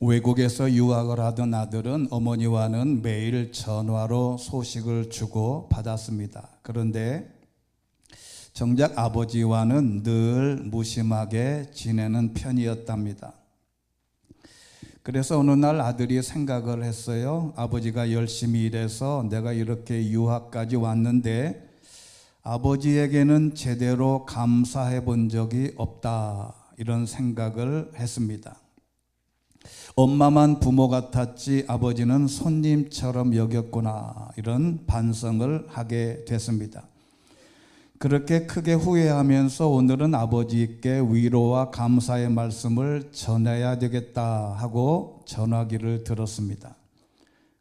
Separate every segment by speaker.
Speaker 1: 외국에서 유학을 하던 아들은 어머니와는 매일 전화로 소식을 주고 받았습니다. 그런데 정작 아버지와는 늘 무심하게 지내는 편이었답니다. 그래서 어느 날 아들이 생각을 했어요. 아버지가 열심히 일해서 내가 이렇게 유학까지 왔는데 아버지에게는 제대로 감사해 본 적이 없다, 이런 생각을 했습니다. 엄마만 부모 같았지 아버지는 손님처럼 여겼구나, 이런 반성을 하게 됐습니다. 그렇게 크게 후회하면서 오늘은 아버지께 위로와 감사의 말씀을 전해야 되겠다 하고 전화기를 들었습니다.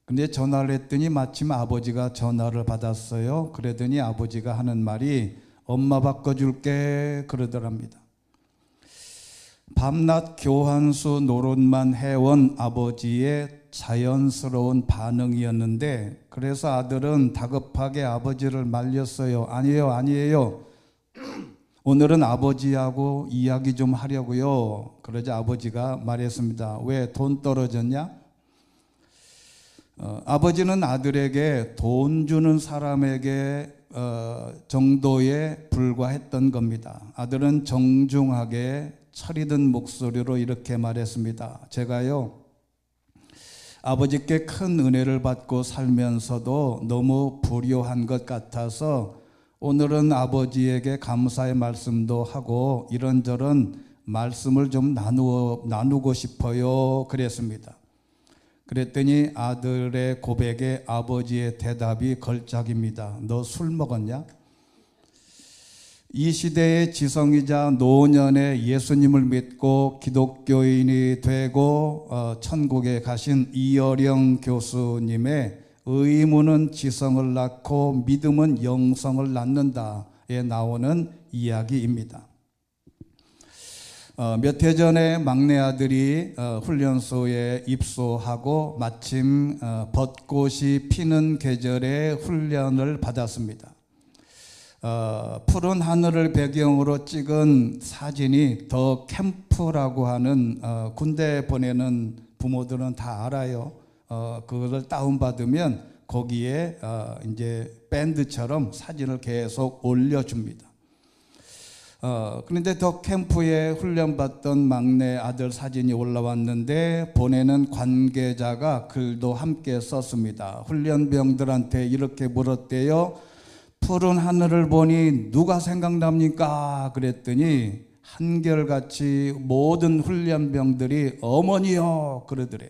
Speaker 1: 근데 전화를 했더니 마침 아버지가 전화를 받았어요. 그러더니 아버지가 하는 말이 엄마 바꿔줄게 그러더랍니다. 밤낮 교환수 노릇만 해온 아버지의 자연스러운 반응이었는데, 그래서 아들은 다급하게 아버지를 말렸어요. 아니에요. 오늘은 아버지하고 이야기 좀 하려고요. 그러자 아버지가 말했습니다. 왜, 돈 떨어졌냐? 아버지는 아들에게 돈 주는 사람에게 정도에 불과했던 겁니다. 아들은 정중하게 철이든 목소리로 이렇게 말했습니다. 제가요, 아버지께 큰 은혜를 받고 살면서도 너무 불효한 것 같아서 오늘은 아버지에게 감사의 말씀도 하고 이런저런 말씀을 좀 나누고 싶어요 그랬습니다. 그랬더니 아들의 고백에 아버지의 대답이 걸작입니다. 너 술 먹었냐? 이 시대의 지성이자 노년의 예수님을 믿고 기독교인이 되고 천국에 가신 이어령 교수님의 의무는 지성을 낳고 믿음은 영성을 낳는다에 나오는 이야기입니다. 몇 해 전에 막내 아들이 훈련소에 입소하고 마침 벚꽃이 피는 계절에 훈련을 받았습니다. 푸른 하늘을 배경으로 찍은 사진이 더 캠프라고 하는 군대 보내는 부모들은 다 알아요. 그거를 다운받으면 거기에 이제 밴드처럼 사진을 계속 올려줍니다. 그런데 더 캠프에 훈련받던 막내 아들 사진이 올라왔는데 보내는 관계자가 글도 함께 썼습니다. 훈련병들한테 이렇게 물었대요. 푸른 하늘을 보니 누가 생각납니까? 그랬더니 한결같이 모든 훈련병들이 어머니요 그러더래.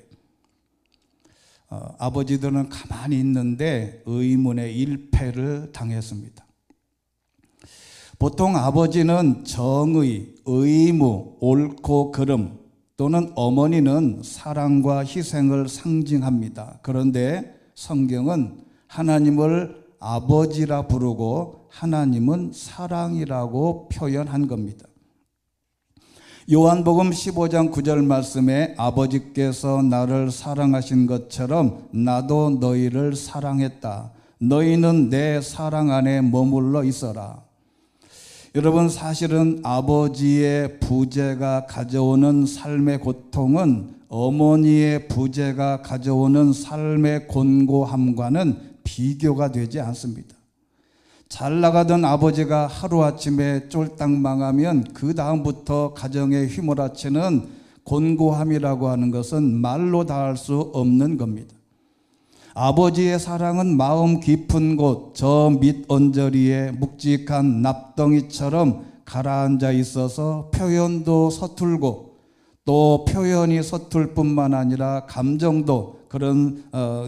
Speaker 1: 아버지들은 가만히 있는데 의문의 일패를 당했습니다. 보통 아버지는 정의, 의무, 옳고 그름, 또는 어머니는 사랑과 희생을 상징합니다. 그런데 성경은 하나님을 아버지라 부르고 하나님은 사랑이라고 표현한 겁니다. 요한복음 15장 9절 말씀에 아버지께서 나를 사랑하신 것처럼 나도 너희를 사랑했다. 너희는 내 사랑 안에 머물러 있어라. 여러분, 사실은 아버지의 부재가 가져오는 삶의 고통은 어머니의 부재가 가져오는 삶의 곤고함과는 비교가 되지 않습니다. 잘 나가던 아버지가 하루아침에 쫄딱 망하면 그 다음부터 가정에 휘몰아치는 곤고함이라고 하는 것은 말로 다할 수 없는 겁니다. 아버지의 사랑은 마음 깊은 곳 저 밑 언저리에 묵직한 납덩이처럼 가라앉아 있어서 표현도 서툴고 또 표현이 서툴 뿐만 아니라 감정도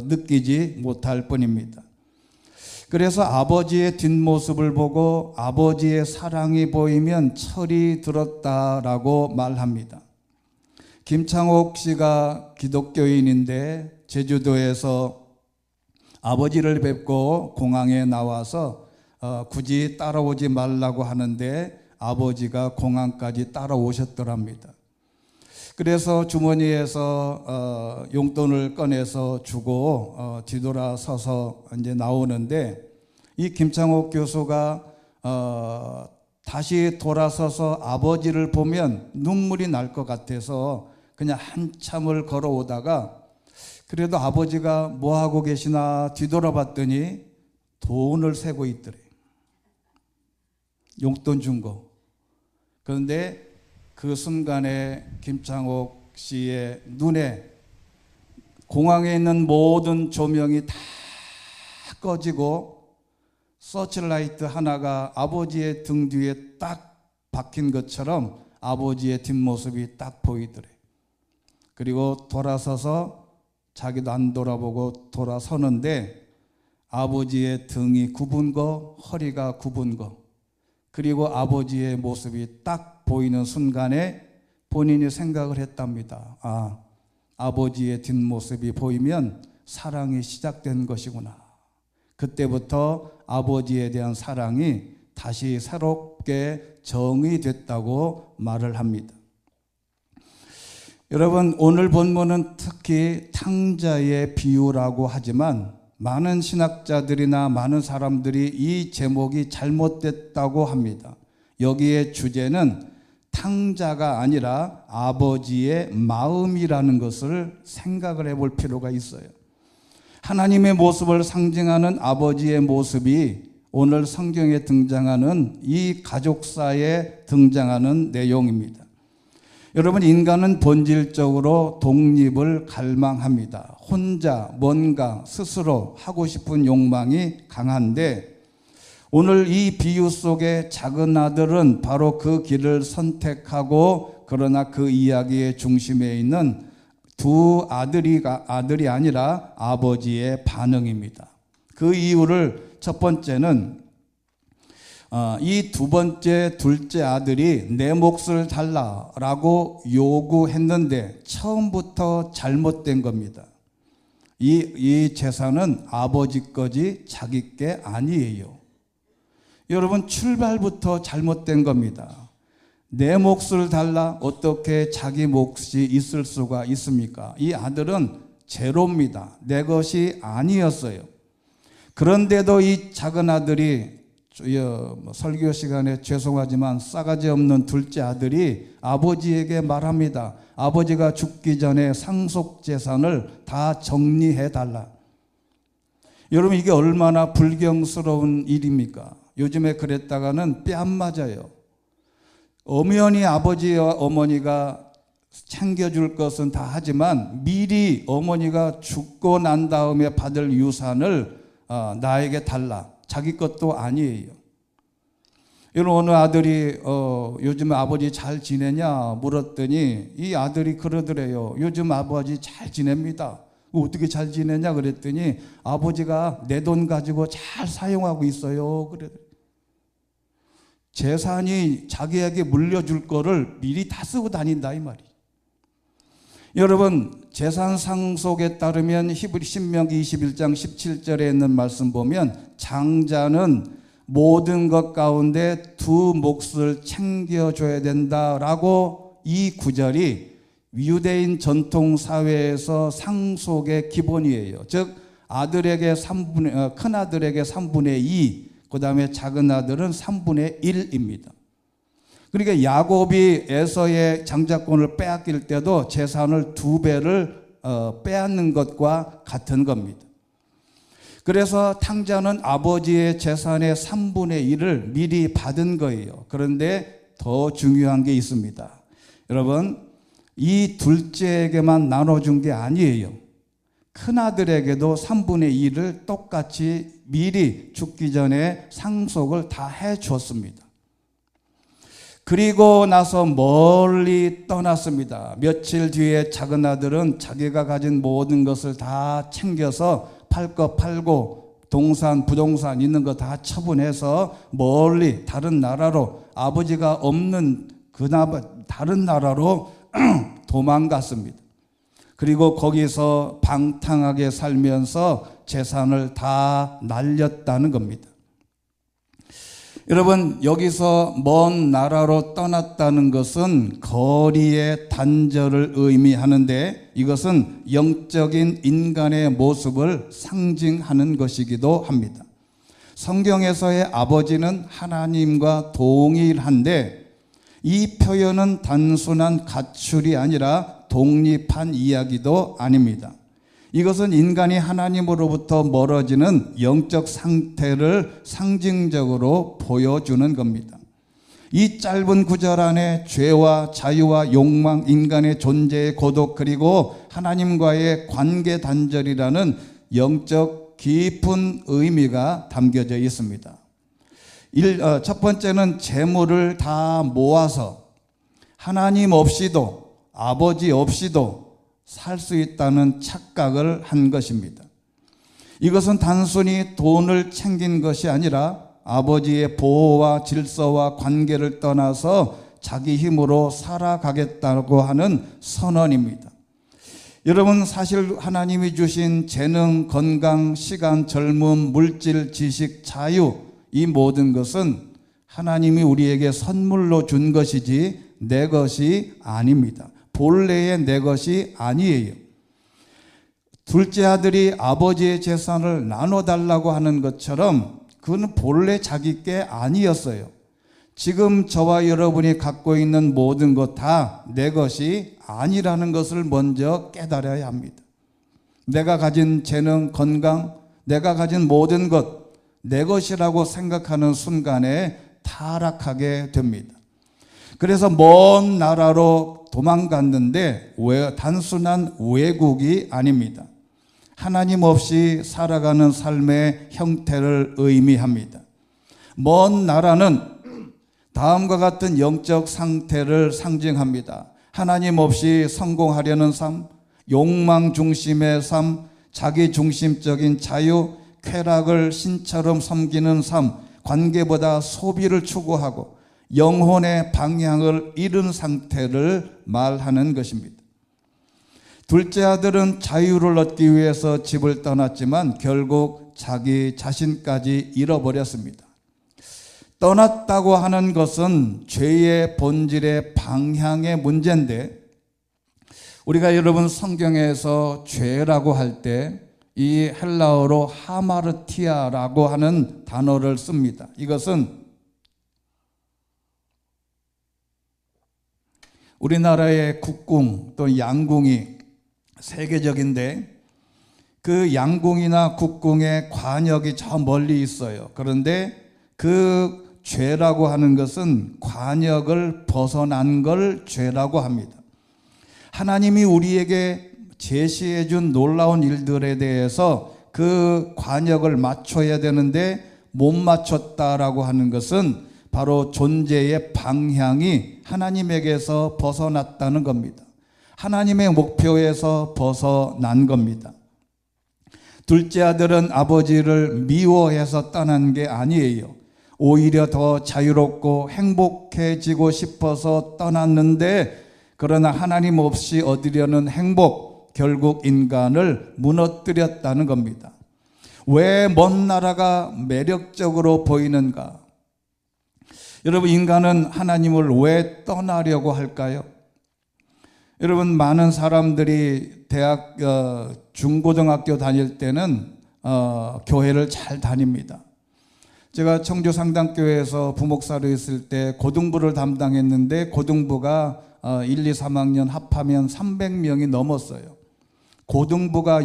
Speaker 1: 느끼지 못할 뿐입니다. 그래서 아버지의 뒷모습을 보고 아버지의 사랑이 보이면 철이 들었다라고 말합니다. 김창옥 씨가 기독교인인데 제주도에서 아버지를 뵙고 공항에 나와서 굳이 따라오지 말라고 하는데 아버지가 공항까지 따라오셨더랍니다. 그래서 주머니에서 용돈을 꺼내서 주고 뒤돌아서서 이제 나오는데 이 김창옥 교수가 다시 돌아서서 아버지를 보면 눈물이 날 것 같아서 그냥 한참을 걸어오다가 그래도 아버지가 뭐하고 계시나 뒤돌아봤더니 돈을 세고 있더래. 용돈 준 거. 그런데 그 순간에 김창옥 씨의 눈에 공항에 있는 모든 조명이 다 꺼지고 서치라이트 하나가 아버지의 등 뒤에 딱 박힌 것처럼 아버지의 뒷모습이 딱 보이더래. 그리고 돌아서서 자기도 안 돌아보고 돌아서는데 아버지의 등이 굽은 거, 허리가 굽은 거, 그리고 아버지의 모습이 딱 보이는 순간에 본인이 생각을 했답니다. 아버지의 뒷모습이 보이면 사랑이 시작된 것이구나. 그때부터 아버지에 대한 사랑이 다시 새롭게 정의됐다고 말을 합니다. 여러분, 오늘 본문은 특히 탕자의 비유라고 하지만 많은 신학자들이나 많은 사람들이 이 제목이 잘못됐다고 합니다. 여기에 주제는 탕자가 아니라 아버지의 마음이라는 것을 생각을 해볼 필요가 있어요. 하나님의 모습을 상징하는 아버지의 모습이 오늘 성경에 등장하는 이 가족사에 등장하는 내용입니다. 여러분, 인간은 본질적으로 독립을 갈망합니다. 혼자 뭔가 스스로 하고 싶은 욕망이 강한데 오늘 이 비유 속의 작은 아들은 바로 그 길을 선택하고, 그러나 그 이야기의 중심에 있는 두 아들이 아니라 아버지의 반응입니다. 그 이유를 첫 번째는 이 두 번째 둘째 아들이 내 몫을 달라라고 요구했는데 처음부터 잘못된 겁니다. 이 재산은 아버지 거지 자기 게 아니에요. 여러분, 출발부터 잘못된 겁니다. 내 몫을 달라, 어떻게 자기 몫이 있을 수가 있습니까? 이 아들은 제로입니다. 내 것이 아니었어요. 그런데도 이 작은 아들이, 설교 시간에 죄송하지만 싸가지 없는 둘째 아들이 아버지에게 말합니다. 아버지가 죽기 전에 상속 재산을 다 정리해 달라. 여러분, 이게 얼마나 불경스러운 일입니까? 요즘에 그랬다가는 뺨 맞아요. 엄연히 아버지와 어머니가 챙겨줄 것은 다 하지만 미리 어머니가 죽고 난 다음에 받을 유산을 나에게 달라. 자기 것도 아니에요. 여러분, 어느 아들이 요즘 아버지 잘 지내냐 물었더니 이 아들이 그러더래요. 요즘 아버지 잘 지냅니다. 어떻게 잘 지내냐 그랬더니 아버지가 내 돈 가지고 잘 사용하고 있어요. 그러더래요. 재산이 자기에게 물려줄 거를 미리 다 쓰고 다닌다 이 말이에요. 여러분, 재산 상속에 따르면 히브리 신명기 21장 17절에 있는 말씀 보면 장자는 모든 것 가운데 두 몫을 챙겨줘야 된다라고, 이 구절이 유대인 전통 사회에서 상속의 기본이에요. 즉 아들에게 큰 아들에게 3분의 2, 그 다음에 작은 아들은 3분의 1입니다. 그러니까 야곱이 에서의 장자권을 빼앗길 때도 재산을 2배를 빼앗는 것과 같은 겁니다. 그래서 탕자는 아버지의 재산의 3분의 1을 미리 받은 거예요. 그런데 더 중요한 게 있습니다. 여러분, 이 둘째에게만 나눠준 게 아니에요. 큰아들에게도 3분의 1을 똑같이 미리 죽기 전에 상속을 다 해줬습니다. 그리고 나서 멀리 떠났습니다. 며칠 뒤에 작은 아들은 자기가 가진 모든 것을 다 챙겨서 팔 거 팔고 동산, 부동산 있는 거 다 처분해서 멀리 다른 나라로, 아버지가 없는 다른 나라로 도망갔습니다. 그리고 거기서 방탕하게 살면서 재산을 다 날렸다는 겁니다. 여러분, 여기서 먼 나라로 떠났다는 것은 거리의 단절을 의미하는데 이것은 영적인 인간의 모습을 상징하는 것이기도 합니다. 성경에서의 아버지는 하나님과 동일한데 이 표현은 단순한 가출이 아니라 독립한 이야기도 아닙니다. 이것은 인간이 하나님으로부터 멀어지는 영적 상태를 상징적으로 보여주는 겁니다. 이 짧은 구절 안에 죄와 자유와 욕망, 인간의 존재의 고독, 그리고 하나님과의 관계 단절이라는 영적 깊은 의미가 담겨져 있습니다. 첫 번째는 재물을 다 모아서 하나님 없이도 아버지 없이도 살 수 있다는 착각을 한 것입니다. 이것은 단순히 돈을 챙긴 것이 아니라 아버지의 보호와 질서와 관계를 떠나서 자기 힘으로 살아가겠다고 하는 선언입니다. 여러분, 사실 하나님이 주신 재능, 건강, 시간, 젊음, 물질, 지식, 자유, 이 모든 것은 하나님이 우리에게 선물로 준 것이지 내 것이 아닙니다. 본래의 내 것이 아니에요. 둘째 아들이 아버지의 재산을 나눠달라고 하는 것처럼 그건 본래 자기 게 아니었어요. 지금 저와 여러분이 갖고 있는 모든 것 다 내 것이 아니라는 것을 먼저 깨달아야 합니다. 내가 가진 재능, 건강, 내가 가진 모든 것 내 것이라고 생각하는 순간에 타락하게 됩니다. 그래서 먼 나라로 도망갔는데 단순한 외국이 아닙니다. 하나님 없이 살아가는 삶의 형태를 의미합니다. 먼 나라는 다음과 같은 영적 상태를 상징합니다. 하나님 없이 성공하려는 삶, 욕망 중심의 삶, 자기 중심적인 자유, 쾌락을 신처럼 섬기는 삶, 관계보다 소비를 추구하고 영혼의 방향을 잃은 상태를 말하는 것입니다. 둘째 아들은 자유를 얻기 위해서 집을 떠났지만 결국 자기 자신까지 잃어버렸습니다. 떠났다고 하는 것은 죄의 본질의 방향의 문제인데, 우리가 여러분 성경에서 죄라고 할 때 이 헬라어로 하마르티아라고 하는 단어를 씁니다. 이것은 우리나라의 국궁 또 양궁이 세계적인데, 그 양궁이나 국궁의 관역이 저 멀리 있어요. 그런데 그 죄라고 하는 것은 관역을 벗어난 걸 죄라고 합니다. 하나님이 우리에게 제시해 준 놀라운 일들에 대해서 그 관역을 맞춰야 되는데 못 맞췄다라고 하는 것은 바로 존재의 방향이 하나님에게서 벗어났다는 겁니다. 하나님의 목표에서 벗어난 겁니다. 둘째 아들은 아버지를 미워해서 떠난 게 아니에요. 오히려 더 자유롭고 행복해지고 싶어서 떠났는데, 그러나 하나님 없이 얻으려는 행복, 결국 인간을 무너뜨렸다는 겁니다. 왜 먼 나라가 매력적으로 보이는가? 여러분, 인간은 하나님을 왜 떠나려고 할까요? 여러분, 많은 사람들이 대학, 중고등학교 다닐 때는 교회를 잘 다닙니다. 제가 청주 상당교회에서 부목사로 있을 때 고등부를 담당했는데, 고등부가 1, 2, 3학년 합하면 300명이 넘었어요. 고등부가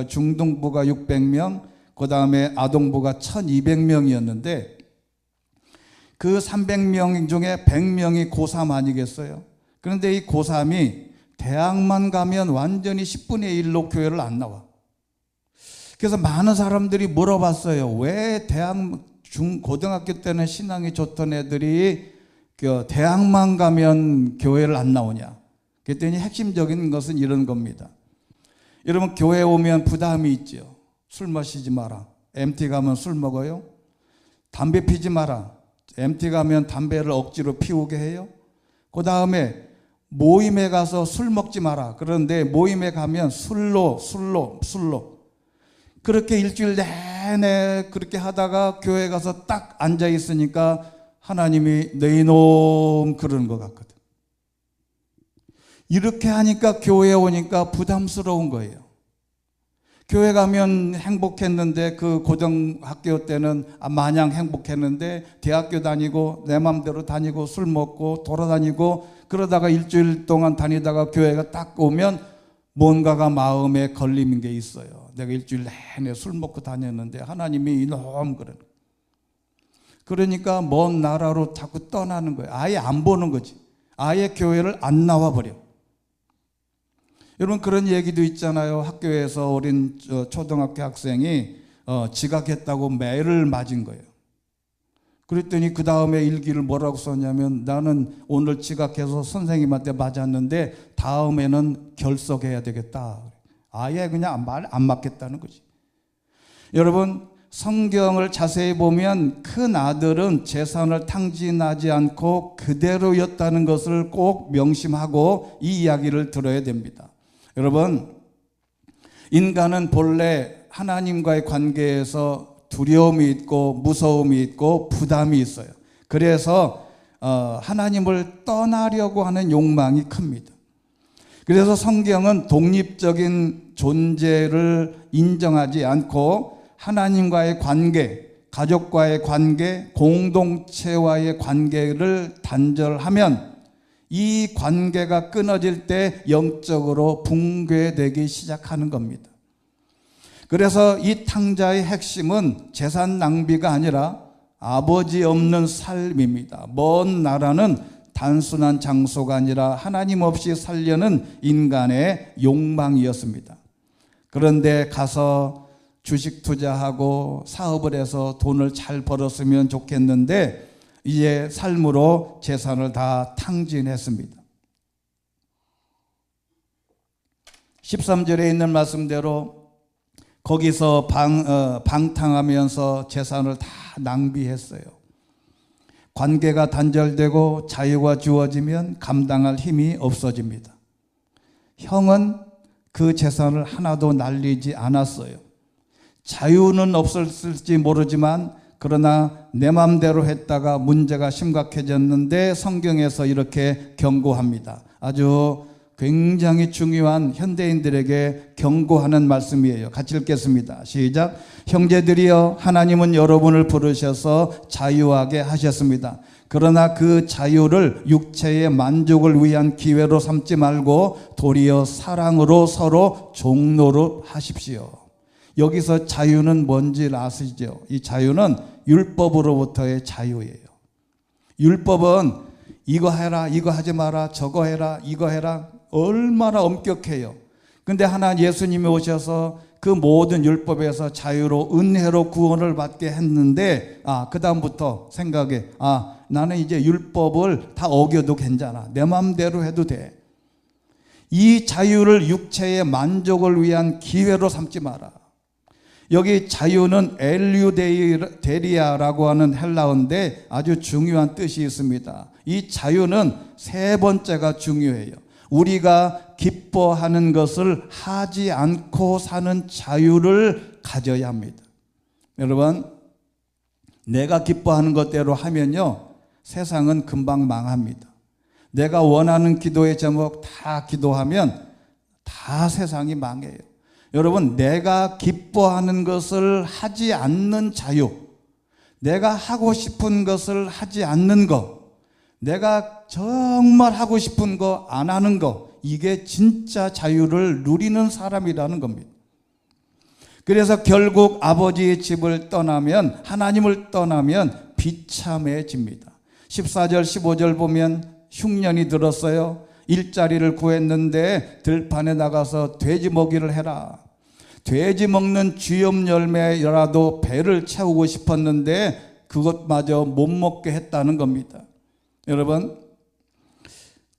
Speaker 1: 중등부가 600명, 그 다음에 아동부가 1200명이었는데 그 300명 중에 100명이 고3 아니겠어요? 그런데 이 고3이 대학만 가면 완전히 10분의 1로 교회를 안 나와. 그래서 많은 사람들이 물어봤어요. 왜 고등학교 때는 신앙이 좋던 애들이 대학만 가면 교회를 안 나오냐? 그랬더니 핵심적인 것은 이런 겁니다. 여러분, 교회 오면 부담이 있죠. 술 마시지 마라. MT 가면 술 먹어요. 담배 피지 마라. MT 가면 담배를 억지로 피우게 해요. 그 다음에 모임에 가서 술 먹지 마라. 그런데 모임에 가면 술로 그렇게 일주일 내내 그렇게 하다가 교회 가서 딱 앉아 있으니까 하나님이 너 이놈 그러는 것 같거든. 이렇게 하니까 교회에 오니까 부담스러운 거예요. 교회 가면 행복했는데 그 고등학교 때는 마냥 행복했는데 대학교 다니고 내 맘대로 다니고 술 먹고 돌아다니고 그러다가 일주일 동안 다니다가 교회가 딱 오면 뭔가가 마음에 걸리는 게 있어요. 내가 일주일 내내 술 먹고 다녔는데 하나님이 이놈 그러는 거예요. 그러니까 먼 나라로 자꾸 떠나는 거예요. 아예 안 보는 거지. 아예 교회를 안 나와버려. 여러분 그런 얘기도 있잖아요. 학교에서 어린 초등학교 학생이 지각했다고 매를 맞은 거예요. 그랬더니 그 다음에 일기를 뭐라고 썼냐면 나는 오늘 지각해서 선생님한테 맞았는데 다음에는 결석해야 되겠다. 아예 그냥 말 안 맞겠다는 거지. 여러분 성경을 자세히 보면 큰 아들은 재산을 탕진하지 않고 그대로였다는 것을 꼭 명심하고 이 이야기를 들어야 됩니다. 여러분 인간은 본래 하나님과의 관계에서 두려움이 있고 무서움이 있고 부담이 있어요. 그래서 하나님을 떠나려고 하는 욕망이 큽니다. 그래서 성경은 독립적인 존재를 인정하지 않고 하나님과의 관계, 가족과의 관계, 공동체와의 관계를 단절하면 이 관계가 끊어질 때 영적으로 붕괴되기 시작하는 겁니다. 그래서 이 탕자의 핵심은 재산 낭비가 아니라 아버지 없는 삶입니다. 먼 나라는 단순한 장소가 아니라 하나님 없이 살려는 인간의 욕망이었습니다. 그런데 가서 주식 투자하고 사업을 해서 돈을 잘 벌었으면 좋겠는데 이제 삶으로 재산을 다 탕진했습니다. 13절에 있는 말씀대로 거기서 방탕하면서 재산을 다 낭비했어요. 관계가 단절되고 자유가 주어지면 감당할 힘이 없어집니다. 형은 그 재산을 하나도 날리지 않았어요. 자유는 없었을지 모르지만 그러나 내 맘대로 했다가 문제가 심각해졌는데 성경에서 이렇게 경고합니다. 아주 굉장히 중요한 현대인들에게 경고하는 말씀이에요. 같이 읽겠습니다. 시작. 형제들이여 하나님은 여러분을 부르셔서 자유하게 하셨습니다. 그러나 그 자유를 육체의 만족을 위한 기회로 삼지 말고 도리어 사랑으로 서로 종노릇 하십시오. 여기서 자유는 뭔지 아시죠? 이 자유는 율법으로부터의 자유예요. 율법은 이거 해라, 이거 하지 마라, 저거 해라, 이거 해라 얼마나 엄격해요. 근데 예수님이 오셔서 그 모든 율법에서 자유로 은혜로 구원을 받게 했는데 그 다음부터 생각해 나는 이제 율법을 다 어겨도 괜찮아. 내 마음대로 해도 돼. 이 자유를 육체의 만족을 위한 기회로 삼지 마라. 여기 자유는 엘유데리아라고 하는 헬라어인데 아주 중요한 뜻이 있습니다. 이 자유는 세 번째가 중요해요. 우리가 기뻐하는 것을 하지 않고 사는 자유를 가져야 합니다. 여러분, 내가 기뻐하는 것대로 하면요, 세상은 금방 망합니다. 내가 원하는 기도의 제목 다 기도하면 다 세상이 망해요. 여러분, 내가 기뻐하는 것을 하지 않는 자유, 내가 하고 싶은 것을 하지 않는 것, 내가 정말 하고 싶은 거 안 하는 거, 이게 진짜 자유를 누리는 사람이라는 겁니다. 그래서 결국 아버지의 집을 떠나면, 하나님을 떠나면 비참해집니다. 14절 15절 보면 흉년이 들었어요. 일자리를 구했는데 들판에 나가서 돼지 먹이를 해라. 돼지 먹는 쥐염 열매라도 배를 채우고 싶었는데 그것마저 못 먹게 했다는 겁니다. 여러분,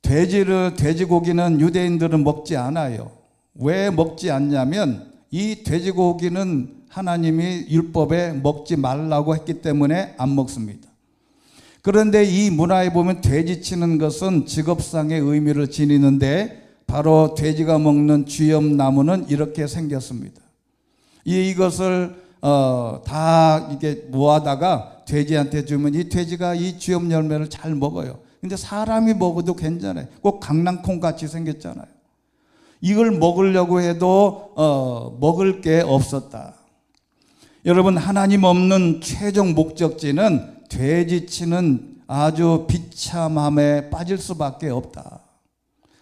Speaker 1: 돼지고기는 유대인들은 먹지 않아요. 왜 먹지 않냐면 이 돼지고기는 하나님이 율법에 먹지 말라고 했기 때문에 안 먹습니다. 그런데 이 문화에 보면 돼지 치는 것은 직업상의 의미를 지니는데 바로 돼지가 먹는 쥐염나무는 이렇게 생겼습니다. 이것을 다 이게 모아다가 돼지한테 주면 이 돼지가 이 쥐염 열매를 잘 먹어요. 근데 사람이 먹어도 괜찮아요. 꼭 강낭콩 같이 생겼잖아요. 이걸 먹으려고 해도 먹을 게 없었다. 여러분, 하나님 없는 최종 목적지는 돼지치는 아주 비참함에 빠질 수밖에 없다.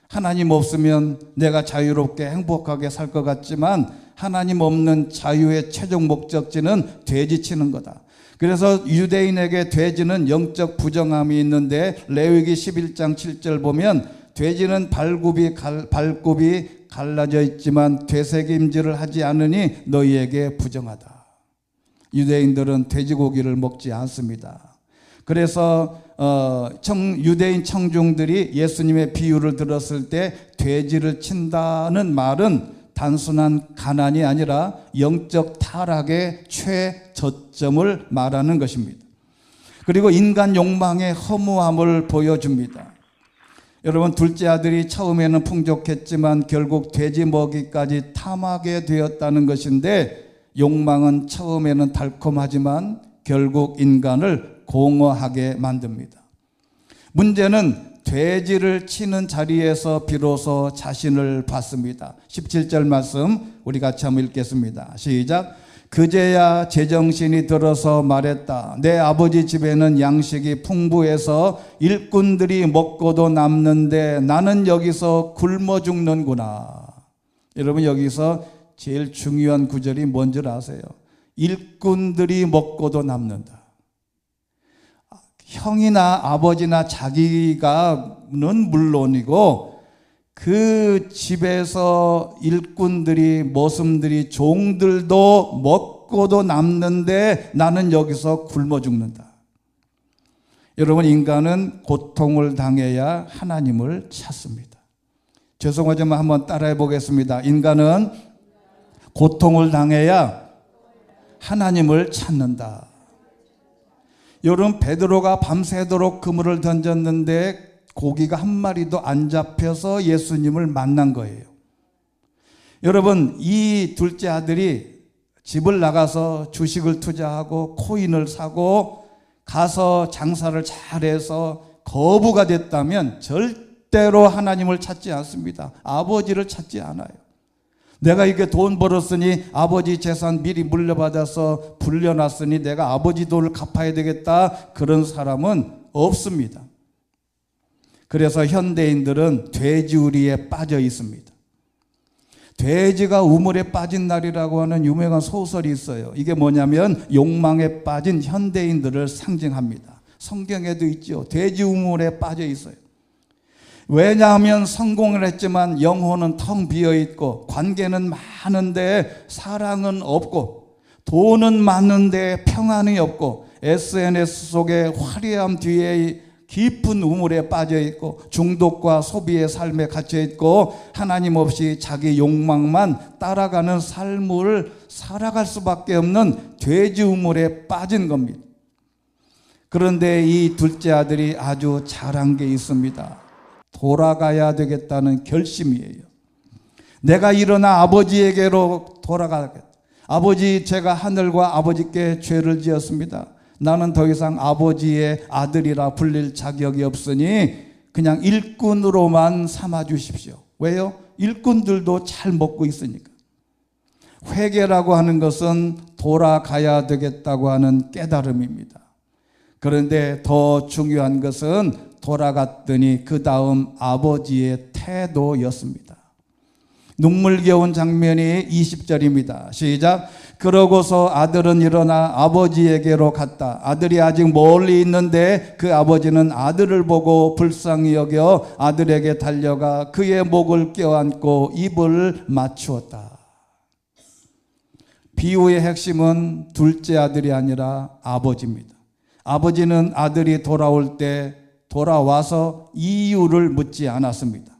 Speaker 1: 하나님 없으면 내가 자유롭게 행복하게 살 것 같지만 하나님 없는 자유의 최종 목적지는 돼지치는 거다. 그래서 유대인에게 돼지는 영적 부정함이 있는데 레위기 11장 7절 보면 돼지는 발굽이 갈라져 있지만 되새김질을 하지 않으니 너희에게 부정하다. 유대인들은 돼지고기를 먹지 않습니다. 그래서 유대인 청중들이 예수님의 비유를 들었을 때 돼지를 친다는 말은 단순한 가난이 아니라 영적 타락의 최저점을 말하는 것입니다. 그리고 인간 욕망의 허무함을 보여줍니다. 여러분, 둘째 아들이 처음에는 풍족했지만 결국 돼지 먹이까지 탐하게 되었다는 것인데, 욕망은 처음에는 달콤하지만 결국 인간을 공허하게 만듭니다. 문제는 돼지를 치는 자리에서 비로소 자신을 봤습니다. 17절 말씀 우리 같이 한번 읽겠습니다. 시작. 그제야 제정신이 들어서 말했다. 내 아버지 집에는 양식이 풍부해서 일꾼들이 먹고도 남는데 나는 여기서 굶어 죽는구나. 여러분, 여기서 제일 중요한 구절이 뭔지 아세요? 일꾼들이 먹고도 남는다. 형이나 아버지나 자기가는 물론이고 그 집에서 일꾼들이, 머슴들이, 종들도 먹고도 남는데 나는 여기서 굶어 죽는다. 여러분, 인간은 고통을 당해야 하나님을 찾습니다. 죄송하지만 한번 따라해 보겠습니다. 인간은 고통을 당해야 하나님을 찾는다. 여러분, 베드로가 밤새도록 그물을 던졌는데 고기가 한 마리도 안 잡혀서 예수님을 만난 거예요. 여러분, 이 둘째 아들이 집을 나가서 주식을 투자하고 코인을 사고 가서 장사를 잘해서 거부가 됐다면 절대로 하나님을 찾지 않습니다. 아버지를 찾지 않아요. 내가 이게 돈 벌었으니 아버지 재산 미리 물려받아서 불려놨으니 내가 아버지 돈을 갚아야 되겠다, 그런 사람은 없습니다. 그래서 현대인들은 돼지우리에 빠져 있습니다. 돼지가 우물에 빠진 날이라고 하는 유명한 소설이 있어요. 이게 뭐냐면 욕망에 빠진 현대인들을 상징합니다. 성경에도 있죠. 돼지 우물에 빠져 있어요. 왜냐하면 성공을 했지만 영혼은 텅 비어있고 관계는 많은데 사랑은 없고 돈은 많은데 평안이 없고 SNS 속에 화려함 뒤에 깊은 우물에 빠져있고 중독과 소비의 삶에 갇혀있고 하나님 없이 자기 욕망만 따라가는 삶을 살아갈 수밖에 없는 돼지 우물에 빠진 겁니다. 그런데 이 둘째 아들이 아주 잘한 게 있습니다. 돌아가야 되겠다는 결심이에요. 내가 일어나 아버지에게로 돌아가겠다. 아버지, 제가 하늘과 아버지께 죄를 지었습니다. 나는 더 이상 아버지의 아들이라 불릴 자격이 없으니 그냥 일꾼으로만 삼아 주십시오. 왜요? 일꾼들도 잘 먹고 있으니까. 회개라고 하는 것은 돌아가야 되겠다고 하는 깨달음입니다. 그런데 더 중요한 것은 돌아갔더니 그 다음 아버지의 태도였습니다. 눈물겨운 장면이 20절입니다. 시작. 그러고서 아들은 일어나 아버지에게로 갔다. 아들이 아직 멀리 있는데 그 아버지는 아들을 보고 불쌍히 여겨 아들에게 달려가 그의 목을 껴안고 입을 맞추었다. 비유의 핵심은 둘째 아들이 아니라 아버지입니다. 아버지는 아들이 돌아올 때 돌아와서 이유를 묻지 않았습니다.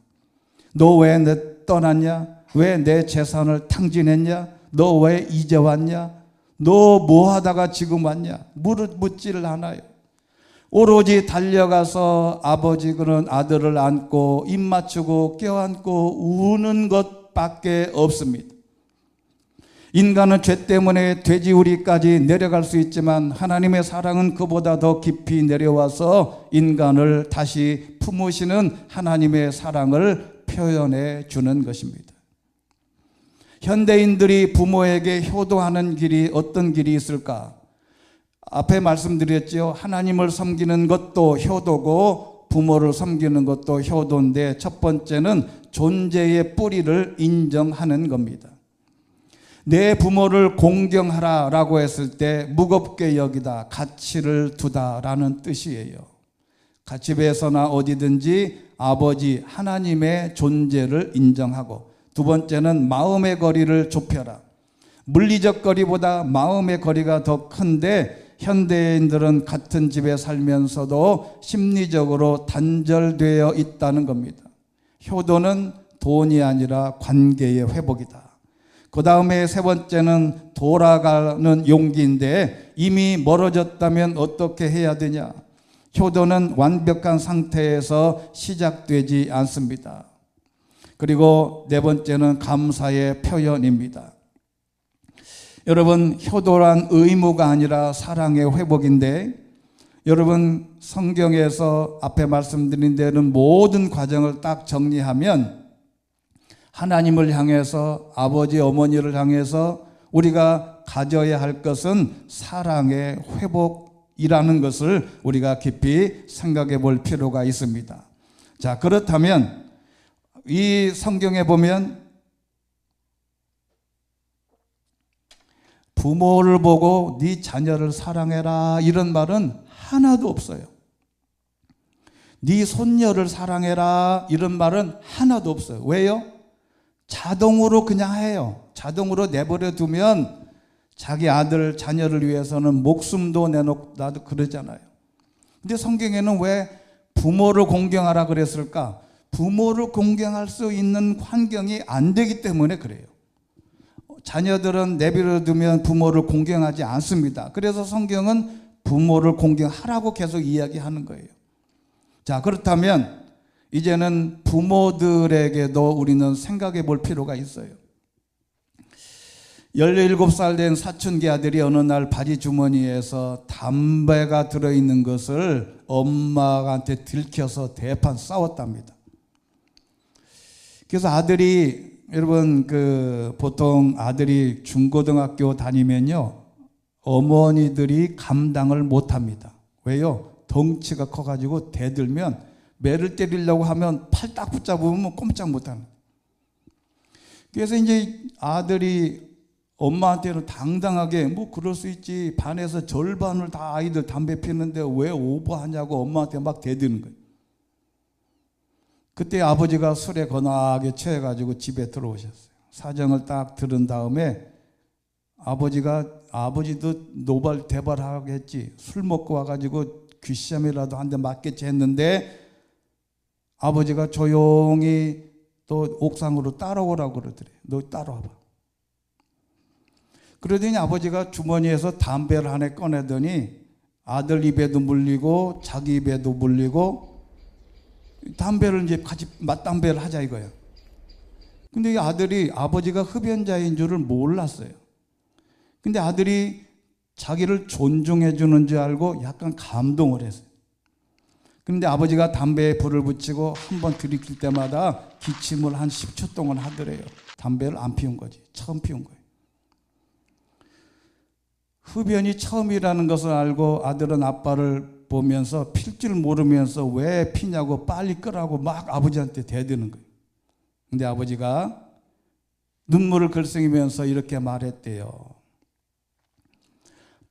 Speaker 1: 너 왜 떠났냐? 왜 내 재산을 탕진했냐? 너 왜 이제 왔냐? 너 뭐 하다가 지금 왔냐? 묻지를 않아요. 오로지 달려가서 아버지 그런 아들을 안고 입 맞추고 껴안고 우는 것밖에 없습니다. 인간은 죄 때문에 돼지우리까지 내려갈 수 있지만 하나님의 사랑은 그보다 더 깊이 내려와서 인간을 다시 품으시는 하나님의 사랑을 표현해 주는 것입니다. 현대인들이 부모에게 효도하는 길이 어떤 길이 있을까? 앞에 말씀드렸죠. 하나님을 섬기는 것도 효도고 부모를 섬기는 것도 효도인데, 첫 번째는 존재의 뿌리를 인정하는 겁니다. 내 부모를 공경하라 라고 했을 때 무겁게 여기다, 가치를 두다 라는 뜻이에요. 집에서나 어디든지 아버지 하나님의 존재를 인정하고, 두 번째는 마음의 거리를 좁혀라. 물리적 거리보다 마음의 거리가 더 큰데 현대인들은 같은 집에 살면서도 심리적으로 단절되어 있다는 겁니다. 효도는 돈이 아니라 관계의 회복이다. 그 다음에 세 번째는 돌아가는 용기인데, 이미 멀어졌다면 어떻게 해야 되냐? 효도는 완벽한 상태에서 시작되지 않습니다. 그리고 네 번째는 감사의 표현입니다. 여러분, 효도란 의무가 아니라 사랑의 회복인데, 여러분 성경에서 앞에 말씀드린 대로 모든 과정을 딱 정리하면 하나님을 향해서, 아버지 어머니를 향해서 우리가 가져야 할 것은 사랑의 회복이라는 것을 우리가 깊이 생각해 볼 필요가 있습니다. 자, 그렇다면 이 성경에 보면 부모를 보고 네 자녀를 사랑해라 이런 말은 하나도 없어요. 네 손녀를 사랑해라 이런 말은 하나도 없어요. 왜요? 자동으로 그냥 해요. 자동으로 내버려 두면 자기 아들 자녀를 위해서는 목숨도 내놓고 그러잖아요. 근데 성경에는 왜 부모를 공경하라 그랬을까? 부모를 공경할 수 있는 환경이 안 되기 때문에 그래요. 자녀들은 내버려 두면 부모를 공경하지 않습니다. 그래서 성경은 부모를 공경하라고 계속 이야기하는 거예요. 자, 그렇다면 이제는 부모들에게도 우리는 생각해 볼 필요가 있어요. 17살 된 사춘기 아들이 어느 날 바지 주머니에서 담배가 들어있는 것을 엄마한테 들켜서 대판 싸웠답니다. 그래서 아들이, 여러분 보통 아들이 중고등학교 다니면요 어머니들이 감당을 못합니다. 왜요? 덩치가 커가지고 대들면, 매를 때리려고 하면 팔 딱 붙잡으면 꼼짝 못하는. 그래서 이제 아들이 엄마한테는 당당하게 뭐 그럴 수 있지, 반에서 절반을 다 아이들 담배 피우는데 왜 오버하냐고 엄마한테 막 대드는 거예요. 그때 아버지가 술에 거나하게 취해가지고 집에 들어오셨어요. 사정을 딱 들은 다음에 아버지도 노발대발하겠지, 술 먹고 와가지고 귀시함이라도 한 대 맞겠지 했는데, 아버지가 조용히 또 옥상으로 따라오라고 그러더래요. 너 따라와봐. 그러더니 아버지가 주머니에서 담배를 하나 꺼내더니 아들 입에도 물리고 자기 입에도 물리고, 담배를 이제 같이 맞담배를 하자 이거예요. 근데 이 아들이 아버지가 흡연자인 줄을 몰랐어요. 근데 아들이 자기를 존중해 주는 줄 알고 약간 감동을 했어요. 근데 아버지가 담배에 불을 붙이고 한번 들이킬 때마다 기침을 한 10초 동안 하더래요. 담배를 안 피운 거지. 처음 피운 거예요. 흡연이 처음이라는 것을 알고 아들은 아빠를 보면서 필 줄 모르면서 왜 피냐고 빨리 끄라고 막 아버지한테 대드는 거예요. 근데 아버지가 눈물을 글썽이면서 이렇게 말했대요.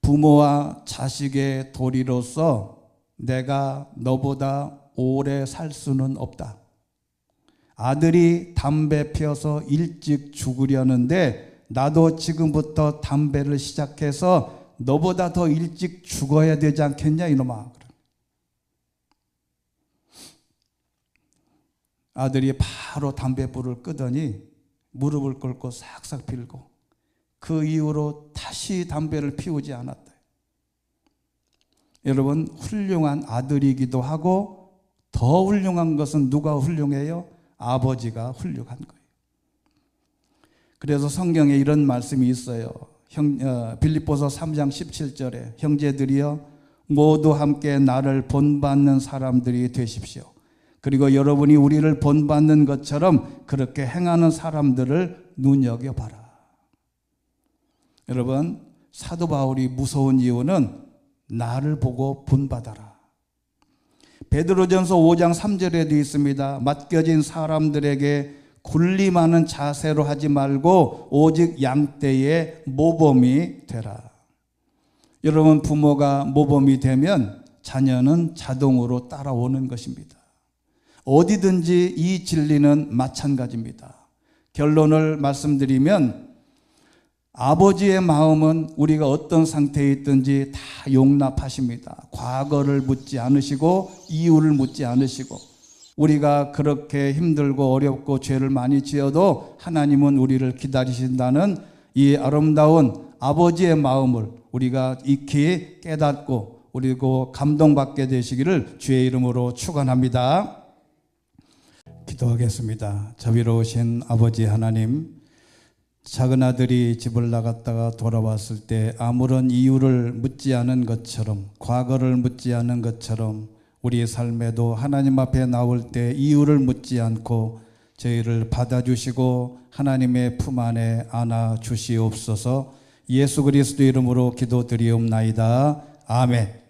Speaker 1: 부모와 자식의 도리로서 내가 너보다 오래 살 수는 없다. 아들이 담배 피워서 일찍 죽으려는데 나도 지금부터 담배를 시작해서 너보다 더 일찍 죽어야 되지 않겠냐 이놈아. 아들이 바로 담배불을 끄더니 무릎을 꿇고 싹싹 빌고 그 이후로 다시 담배를 피우지 않았다. 여러분, 훌륭한 아들이기도 하고 더 훌륭한 것은 누가 훌륭해요? 아버지가 훌륭한 거예요. 그래서 성경에 이런 말씀이 있어요. 빌립보서 3장 17절에 형제들이여 모두 함께 나를 본받는 사람들이 되십시오. 그리고 여러분이 우리를 본받는 것처럼 그렇게 행하는 사람들을 눈여겨봐라. 여러분, 사도 바울이 무서운 이유는 나를 보고 본받아라. 베드로전서 5장 3절에도 있습니다. 맡겨진 사람들에게 군림하는 자세로 하지 말고 오직 양떼의 모범이 되라. 여러분, 부모가 모범이 되면 자녀는 자동으로 따라오는 것입니다. 어디든지 이 진리는 마찬가지입니다. 결론을 말씀드리면 아버지의 마음은 우리가 어떤 상태에 있든지 다 용납하십니다. 과거를 묻지 않으시고 이유를 묻지 않으시고, 우리가 그렇게 힘들고 어렵고 죄를 많이 지어도 하나님은 우리를 기다리신다는 이 아름다운 아버지의 마음을 우리가 익히 깨닫고 그리고 감동받게 되시기를 주의 이름으로 축원합니다. 기도하겠습니다. 자비로우신 아버지 하나님, 작은 아들이 집을 나갔다가 돌아왔을 때 아무런 이유를 묻지 않은 것처럼, 과거를 묻지 않은 것처럼 우리의 삶에도 하나님 앞에 나올 때 이유를 묻지 않고 저희를 받아주시고 하나님의 품 안에 안아 주시옵소서. 예수 그리스도 이름으로 기도드리옵나이다. 아멘.